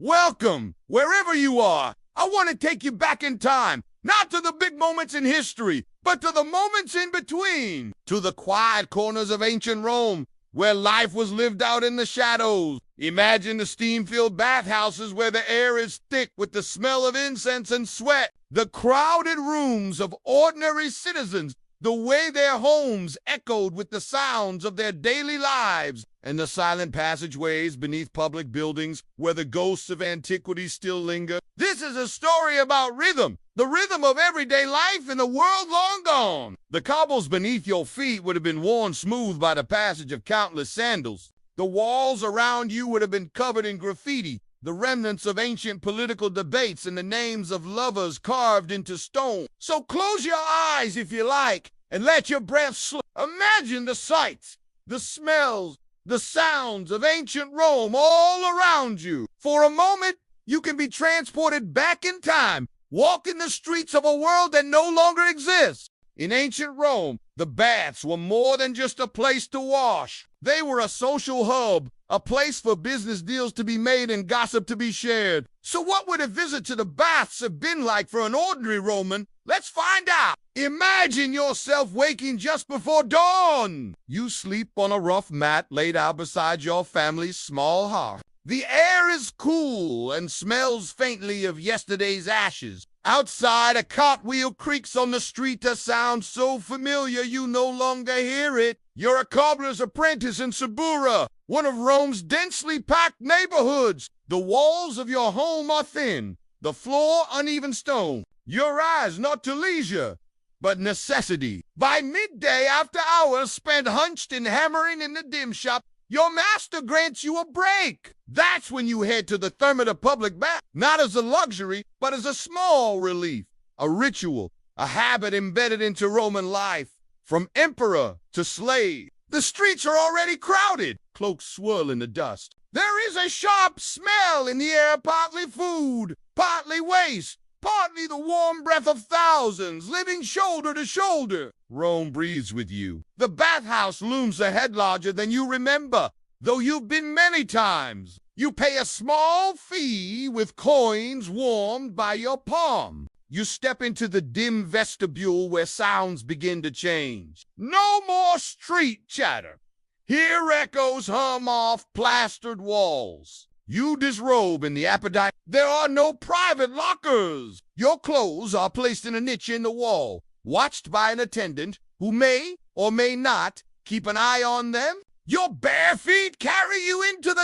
Welcome, wherever you are. I want to take you back in time, not to the big moments in history, but to the moments in between, to the quiet corners of ancient Rome, where life was lived out in the shadows. Imagine the steam-filled bathhouses where the air is thick with the smell of incense and sweat, the crowded rooms of ordinary citizens, the way their homes echoed with the sounds of their daily lives, and the silent passageways beneath public buildings where the ghosts of antiquity still linger. This is a story about rhythm, the rhythm of everyday life in a world long gone. The cobbles beneath your feet would have been worn smooth by the passage of countless sandals. The walls around you would have been covered in graffiti, the remnants of ancient political debates and the names of lovers carved into stone. So close your eyes if you like, and let your breath slip. Imagine the sights, the smells, the sounds of ancient Rome all around you. For a moment, you can be transported back in time, walking the streets of a world that no longer exists. In ancient Rome, the baths were more than just a place to wash. They were a social hub, a place for business deals to be made and gossip to be shared. So what would a visit to the baths have been like for an ordinary Roman? Let's find out. Imagine yourself waking just before dawn. You sleep on a rough mat laid out beside your family's small hearth. The air is cool and smells faintly of yesterday's ashes. Outside, a cartwheel creaks on the street that sounds so familiar you no longer hear it. You're a cobbler's apprentice in Subura, one of Rome's densely packed neighborhoods. The walls of your home are thin, the floor uneven stone. Your eyes not to leisure, but necessity. By midday, after hours spent hunched and hammering in the dim shop, your master grants you a break. That's when you head to the Thermida public bath, not as a luxury, but as a small relief, a ritual, a habit embedded into Roman life. From emperor to slave, the streets are already crowded, cloaks swirl in the dust. There is a sharp smell in the air, partly food, partly waste, partly the warm breath of thousands living shoulder to shoulder. Rome breathes with you. The bathhouse looms ahead larger than you remember, though you've been many times. You pay a small fee with coins warmed by your palm. You step into the dim vestibule where sounds begin to change. No more street chatter. Here echoes hum off plastered walls. You disrobe in the appetite. There are no private lockers. Your clothes are placed in a niche in the wall, watched by an attendant who may or may not keep an eye on them. Your bare feet carry you into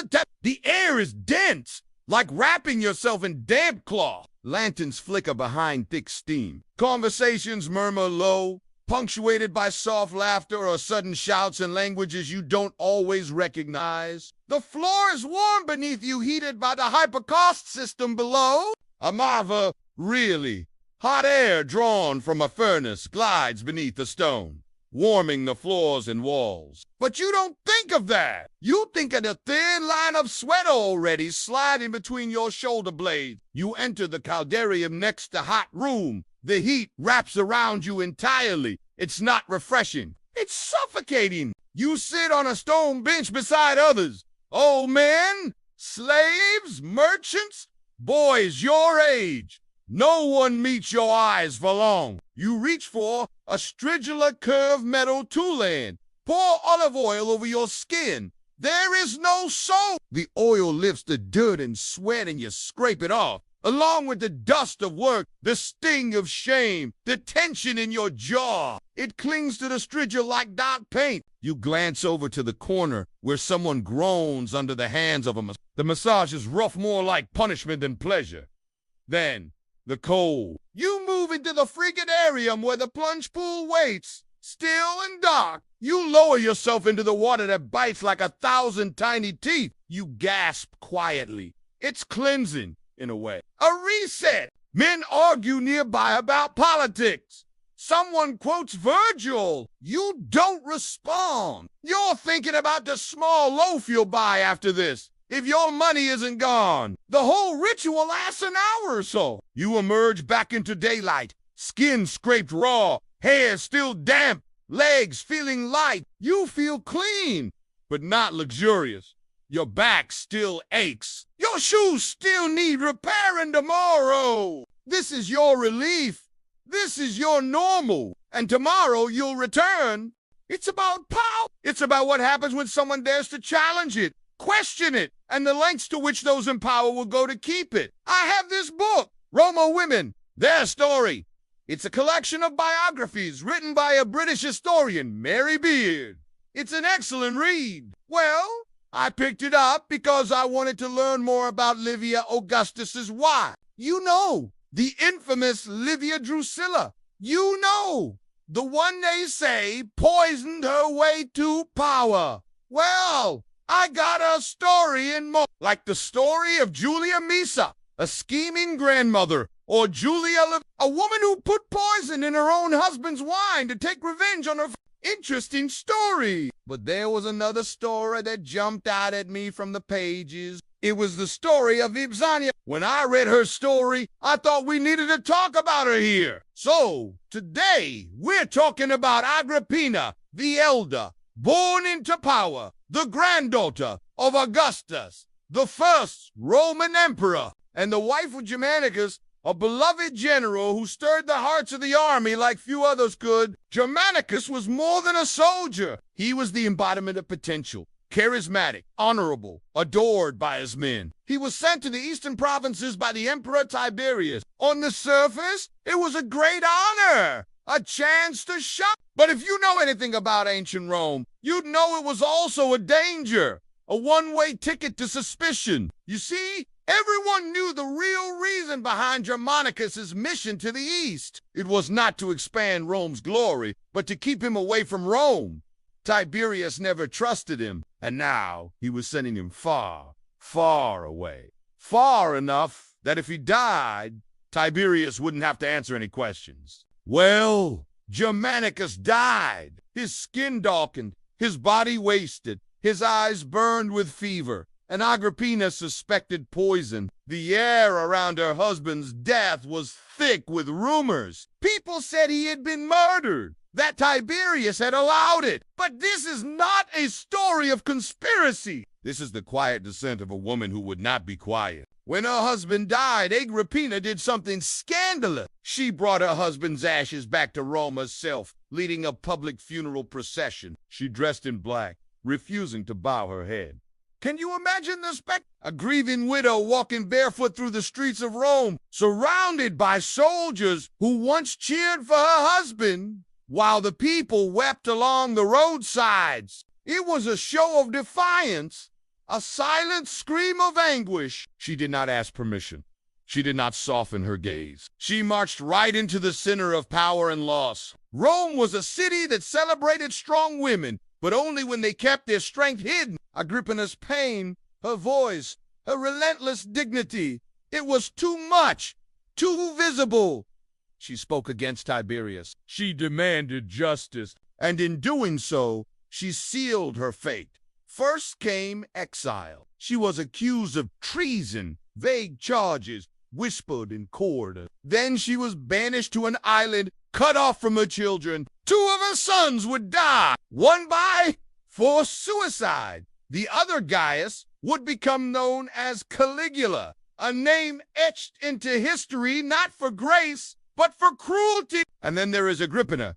the air is dense, like wrapping yourself in damp cloth. Lanterns flicker behind thick steam. Conversations murmur low, punctuated by soft laughter or sudden shouts in languages you don't always recognize. The floor is warm beneath you, heated by the hypercaust system below. Amava, really. Hot air drawn from a furnace glides beneath the stone, warming the floors and walls. But you don't think of that. You think of the thin line of sweat already sliding between your shoulder blades. You enter the caldarium next to hot room. The heat wraps around you entirely. It's not refreshing. It's suffocating. You sit on a stone bench beside others. Old men, slaves, merchants, boys your age. No one meets your eyes for long. You reach for a stridular curved metal tool. Pour olive oil over your skin. There is no soap. The oil lifts the dirt and sweat and you scrape it off. Along with the dust of work, the sting of shame, the tension in your jaw. It clings to the stridule like dark paint. You glance over to the corner where someone groans under the hands of a massage. The massage is rough, more like punishment than pleasure. Then, the cold. You move into the frigidarium where the plunge pool waits. Still and dark, you lower yourself into the water that bites like 1,000 tiny teeth. You gasp quietly. It's cleansing. In a way. A reset. Men argue nearby about politics. Someone quotes Virgil. You don't respond. You're thinking about the small loaf you'll buy after this, if your money isn't gone. The whole ritual lasts an hour or so. You emerge back into daylight, skin scraped raw, hair still damp, legs feeling light. You feel clean, but not luxurious. Your back still aches. Your shoes still need repairing tomorrow. This is your relief. This is your normal. And tomorrow you'll return. It's about power. It's about what happens when someone dares to challenge it, question it, and the lengths to which those in power will go to keep it. I have this book, Roma Women, Their Story. It's a collection of biographies written by a British historian, Mary Beard. It's an excellent read. Well, I picked it up because I wanted to learn more about Livia Augustus's wife. You know, the infamous Livia Drusilla. You know, the one they say poisoned her way to power. Well, I got a story in more, like the story of Julia Misa, a scheming grandmother, or Julia, a woman who put poison in her own husband's wine to take revenge on her. Interesting story. But there was another story that jumped out at me from the pages. It was the story of Ibzania. When I read her story, I thought we needed to talk about her here. So, today, we're talking about Agrippina the Elder, born into power, the granddaughter of Augustus, the first Roman emperor, and the wife of Germanicus, a beloved general who stirred the hearts of the army like few others could. Germanicus was more than a soldier. He was the embodiment of potential, charismatic, honorable, adored by his men. He was sent to the eastern provinces by the Emperor Tiberius. On the surface, it was a great honor, a chance to shine. But if you know anything about ancient Rome, you'd know it was also a danger, a one-way ticket to suspicion. You see, everyone knew the real reason behind Germanicus's mission to the east. It was not to expand Rome's glory, but to keep him away from Rome. Tiberius never trusted him, and now he was sending him far, far away. Far enough that if he died, Tiberius wouldn't have to answer any questions. Well, Germanicus died. His skin darkened, his body wasted, his eyes burned with fever, and Agrippina suspected poison. The air around her husband's death was thick with rumors. People said he had been murdered, that Tiberius had allowed it. But this is not a story of conspiracy. This is the quiet descent of a woman who would not be quiet. When her husband died, Agrippina did something scandalous. She brought her husband's ashes back to Rome herself, leading a public funeral procession. She dressed in black, refusing to bow her head. Can you imagine the spectacle? A grieving widow walking barefoot through the streets of Rome, surrounded by soldiers who once cheered for her husband, while the people wept along the roadsides. It was a show of defiance, a silent scream of anguish. She did not ask permission. She did not soften her gaze. She marched right into the center of power and loss. Rome was a city that celebrated strong women, but only when they kept their strength hidden. Agrippina's pain, her voice, her relentless dignity, it was too much, too visible. She spoke against Tiberius. She demanded justice, and in doing so, she sealed her fate. First came exile. She was accused of treason, vague charges, whispered in corridors. Then she was banished to an island, cut off from her children. 2 of her sons would die, one by forced suicide. The other, Gaius, would become known as Caligula, a name etched into history not for grace, but for cruelty. And then there is Agrippina,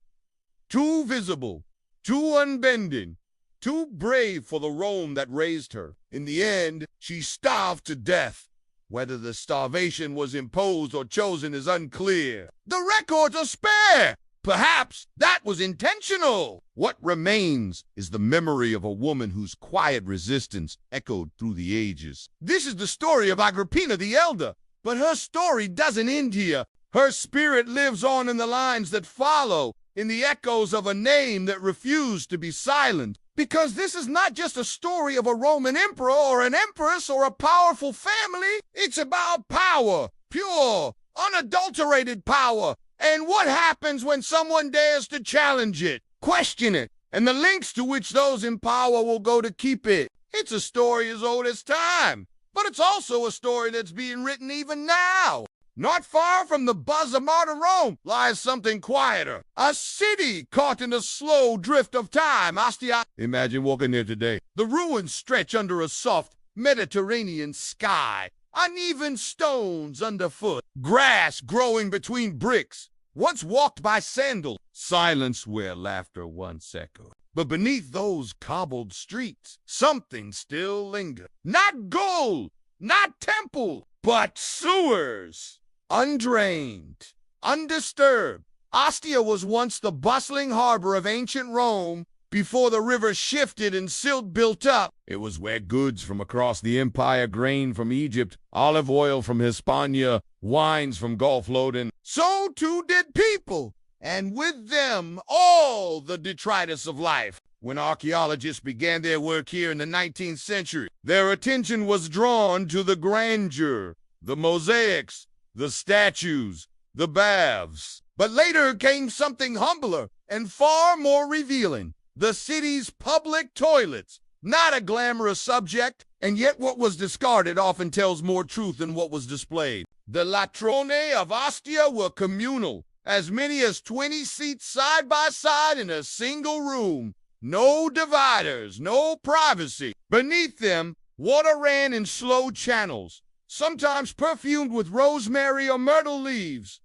too visible, too unbending, too brave for the Rome that raised her. In the end, she starved to death. Whether the starvation was imposed or chosen is unclear. The records are spare. Perhaps that was intentional. What remains is the memory of a woman whose quiet resistance echoed through the ages. This is the story of Agrippina the Elder, but her story doesn't end here. Her spirit lives on in the lines that follow, in the echoes of a name that refused to be silent. Because this is not just a story of a Roman emperor or an empress or a powerful family. It's about power, pure, unadulterated power, and what happens when someone dares to challenge it, question it, and the lengths to which those in power will go to keep it. It's a story as old as time, but it's also a story that's being written even now. Not far from the buzz of modern Rome lies something quieter. A city caught in a slow drift of time. Ostia. Imagine walking there today. The ruins stretch under a soft Mediterranean sky. Uneven stones underfoot. Grass growing between bricks. Once walked by sandals. Silence where laughter once echoed. But beneath those cobbled streets, something still lingered. Not gold, not temple, but sewers. Undrained, undisturbed. Ostia was once the bustling harbor of ancient Rome. Before the river shifted and silt built up, it was where goods from across the empire, grain from Egypt, olive oil from Hispania, wines from Gulf WOULDN. So too did people, and with them all the detritus of life. When archaeologists began their work here in the 19th century, their attention was drawn to the grandeur, the mosaics, the statues, the baths. But later came something humbler and far more revealing. The city's public toilets. Not a glamorous subject, and yet what was discarded often tells more truth than what was displayed. The latrone of Ostia were communal, as many as 20 seats side by side in a single room. No dividers, no privacy. Beneath them, water ran in slow channels, sometimes perfumed with rosemary or myrtle leaves.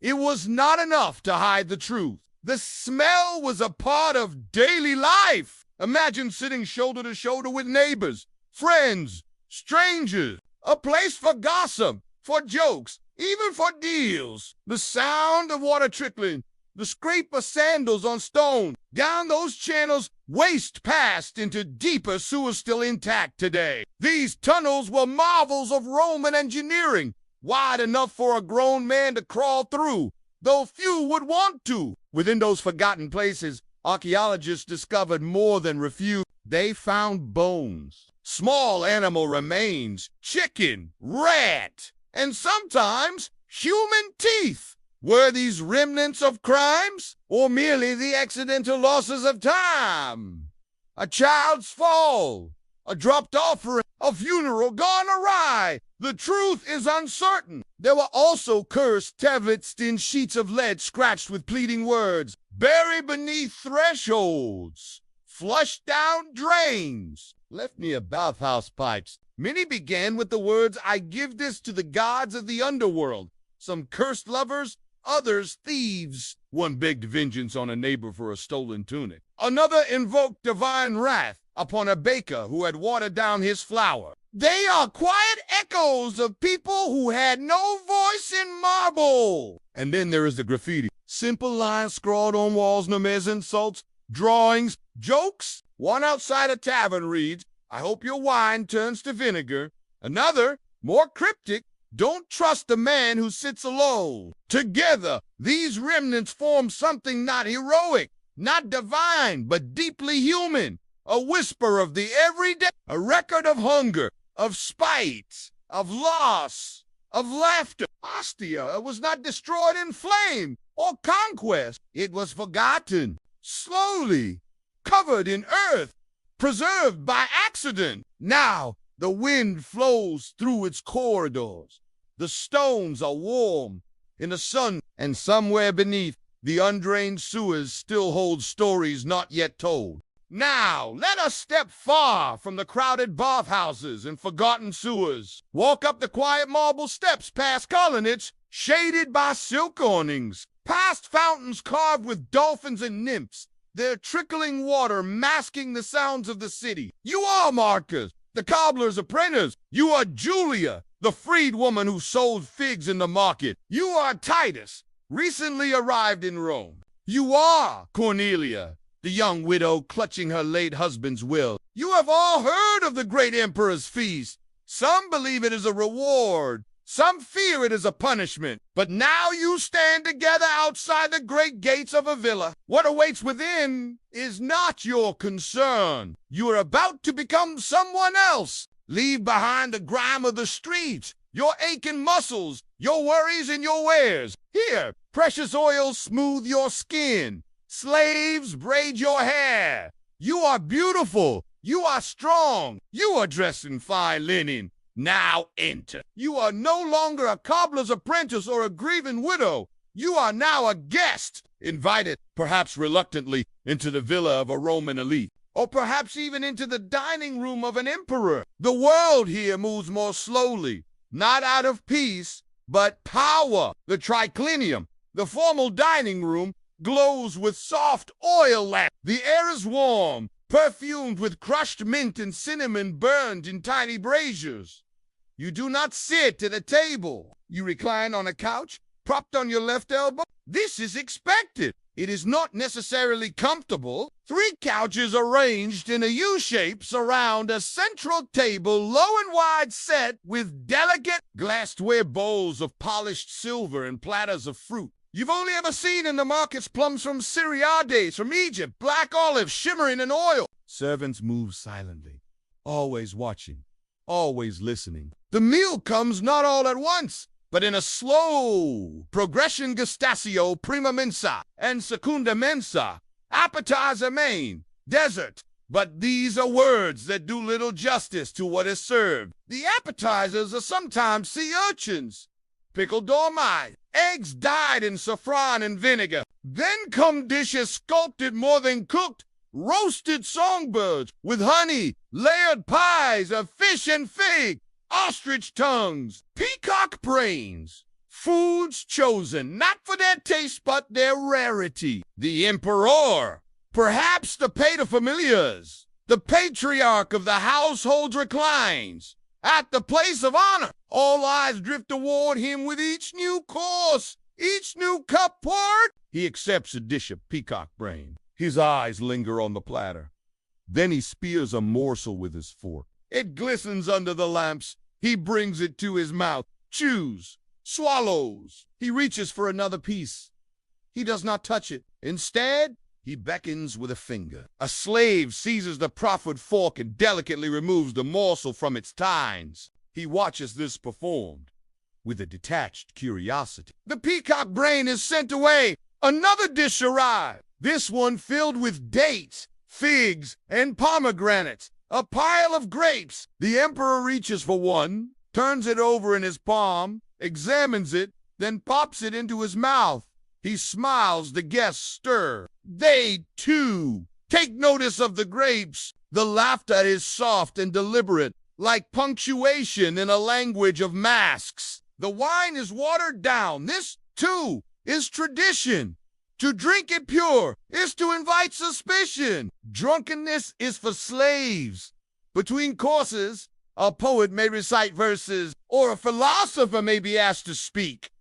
It was not enough to hide the truth. The smell was a part of daily life. Imagine sitting shoulder to shoulder with neighbors, friends, strangers. A place for gossip, for jokes, even for deals. The sound of water trickling, the scrape of sandals on stone. Down those channels, waste passed into deeper sewers still intact today. These tunnels were marvels of Roman engineering, wide enough for a grown man to crawl through, though few would want to. Within those forgotten places, archaeologists discovered more than refuse. They found bones, small animal remains, chicken, rat, and sometimes human teeth. Were these remnants of crimes, or merely the accidental losses of time? A child's fall, a dropped offering, a funeral gone awry. The truth is uncertain. There were also cursed tablets in sheets of lead scratched with pleading words, buried beneath thresholds, flushed down drains, left near bathhouse pipes. Many began with the words, I give this to the gods of the underworld. Some cursed lovers, others thieves. One begged vengeance on a neighbor for a stolen tunic. Another invoked divine wrath upon a baker who had watered down his flour. They are quiet echoes of people who had no voice in marble. And then there is the graffiti. Simple lines scrawled on walls, no mere insults, drawings, jokes. One outside a tavern reads, I hope your wine turns to vinegar. Another, more cryptic, don't trust the man who sits alone. Together, these remnants form something not heroic, not divine, but deeply human. A whisper of the everyday, a record of hunger, of spite, of loss, of laughter. Ostia was not destroyed in flame or conquest. It was forgotten, slowly, covered in earth, preserved by accident. Now, the wind flows through its corridors. The stones are warm in the sun, and somewhere beneath, the undrained sewers still hold stories not yet told. Now, let us step far from the crowded bathhouses and forgotten sewers. Walk up the quiet marble steps past colonnades shaded by silk awnings, past fountains carved with dolphins and nymphs, their trickling water masking the sounds of the city. You are Marcus, the cobbler's apprentice. You are Julia, the freed woman who sold figs in the market. You are Titus, recently arrived in Rome. You are Cornelia, the young widow clutching her late husband's will. You have all heard of the great emperor's feast. Some believe it is a reward. Some fear it is a punishment. But now you stand together outside the great gates of a villa. What awaits within is not your concern. You are about to become someone else. Leave behind the grime of the streets, your aching muscles, your worries and your wares. Here, precious oils smooth your skin. Slaves braid your hair. You are beautiful. You are strong. You are dressed in fine linen. Now enter. You are no longer a cobbler's apprentice or a grieving widow. You are now a guest, invited, perhaps reluctantly, into the villa of a Roman elite, or perhaps even into the dining room of an emperor. The world here moves more slowly, not out of peace, but power. The triclinium, the formal dining room, glows with soft oil lamps. The air is warm, perfumed with crushed mint and cinnamon burned in tiny braziers. You do not sit at a table. You recline on a couch, propped on your left elbow. This is expected. It is not necessarily comfortable. 3 couches arranged in a U-shape surround a central table, low and wide, set with delicate glassware bowls of polished silver and platters of fruit you've only ever seen in the markets: plums from Syriades, from Egypt, black olives shimmering in oil. Servants move silently, always watching, always listening. The meal comes not all at once, but in a slow progression: gustaccio, prima mensa, and secunda mensa, appetizer main, dessert. But these are words that do little justice to what is served. The appetizers are sometimes sea urchins, pickled dormice, eggs dyed in saffron and vinegar. Then come dishes sculpted more than cooked: roasted songbirds with honey, layered pies of fish and fig, ostrich tongues, peacock brains. Foods chosen not for their taste but their rarity. The emperor, perhaps the paterfamilias, the patriarch of the household, reclines at the place of honor. All eyes drift toward him with each new course, each new cup poured. He accepts a dish of peacock brain. His eyes linger on the platter. Then he spears a morsel with his fork. It glistens under the lamps. He brings it to his mouth, chews, swallows. He reaches for another piece. He does not touch it. Instead, he beckons with a finger. A slave seizes the proffered fork and delicately removes the morsel from its tines. He watches this performed with a detached curiosity. The peacock brain is sent away. Another dish arrives, this one filled with dates, figs, and pomegranates. A pile of grapes. The emperor reaches for one, turns it over in his palm, examines it, then pops it into his mouth. He smiles. The guests stir. They, too, take notice of the grapes. The laughter is soft and deliberate, like punctuation in a language of masks. The wine is watered down. This, too, is tradition. To drink it pure is to invite suspicion. Drunkenness is for slaves. Between courses, a poet may recite verses, or a philosopher may be asked to speak.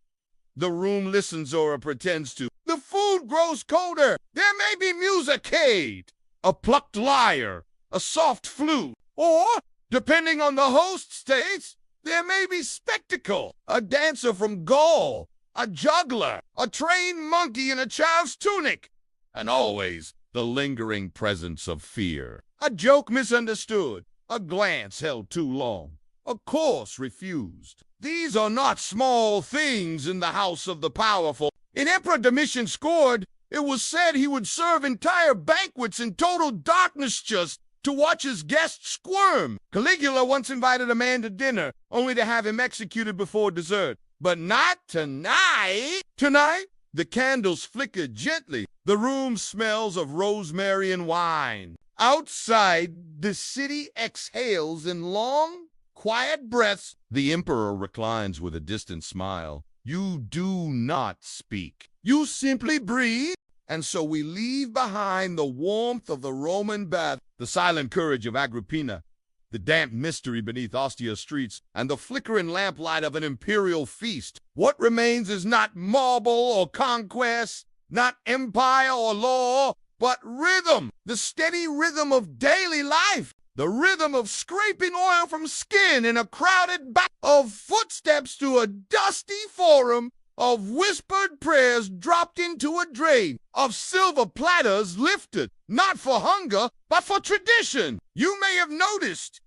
The room listens or pretends to. The food grows colder. There may be musicade, a plucked lyre, a soft flute, or, depending on the host's taste, there may be spectacle, a dancer from Gaul, a juggler, a trained monkey in a child's tunic, and always the lingering presence of fear. A joke misunderstood, a glance held too long, a course refused. These are not small things in the house of the powerful. In Emperor Domitian scored, it was said he would serve entire banquets in total darkness just to watch his guests squirm. Caligula once invited a man to dinner, only to have him executed before dessert. But not tonight. Tonight, the candles flicker gently. The room smells of rosemary and wine. Outside, the city exhales in long, quiet breaths. The emperor reclines with a distant smile. You do not speak. You simply breathe. And so we leave behind the warmth of the Roman bath, the silent courage of Agrippina, the damp mystery beneath Ostia's streets, and the flickering lamplight of an imperial feast. What remains is not marble or conquest, not empire or law, but rhythm, the steady rhythm of daily life, the rhythm of scraping oil from skin in a crowded bath, of footsteps to a dusty forum, of whispered prayers dropped into a drain, of silver platters lifted, not for hunger, but for tradition. You may have noticed,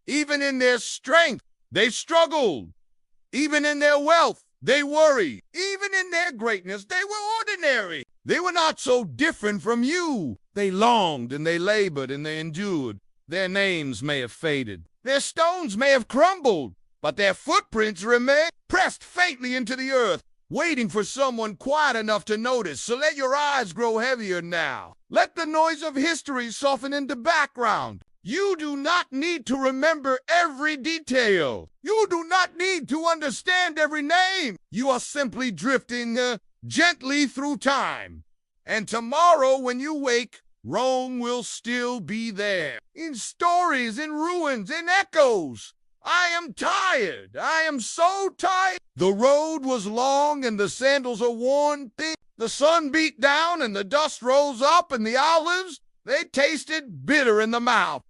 even in their strength, they struggled. Even in their wealth, they worried. Even in their greatness, they were ordinary. They were not so different from you. They longed and they labored and they endured. Their names may have faded. Their stones may have crumbled, but their footprints remain pressed faintly into the earth, waiting for someone quiet enough to notice. So let your eyes grow heavier now. Let the noise of history soften into background. You do not need to remember every detail. You do not need to understand every name. You are simply drifting gently through time. And tomorrow when you wake, Rome will still be there. In stories, in ruins, in echoes. I am tired. I am so tired. The road was long and the sandals are worn thin. The sun beat down and the dust rose up, and the olives, they tasted bitter in the mouth.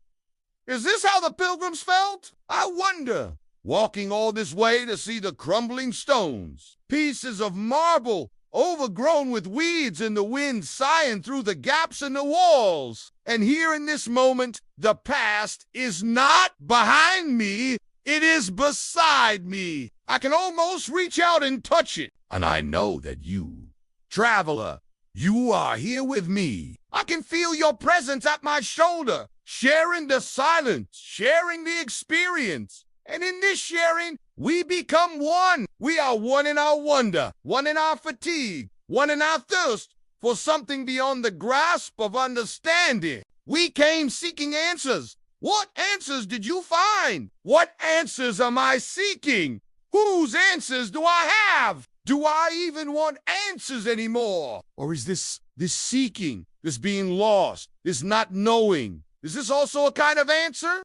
Is this how the pilgrims felt? I wonder. Walking all this way to see the crumbling stones, pieces of marble overgrown with weeds, and the wind sighing through the gaps in the walls. And here in this moment, the past is not behind me, it is beside me. I can almost reach out and touch it. And I know that you, traveler, you are here with me. I can feel your presence at my shoulder, sharing the silence, sharing the experience. And in this sharing, we become one. We are one in our wonder, one in our fatigue, one in our thirst for something beyond the grasp of understanding. We came seeking answers. What answers did you find? What answers am I seeking? Whose answers do I have? Do I even want answers anymore? Or is this seeking, this being lost, this not knowing, is this also a kind of answer?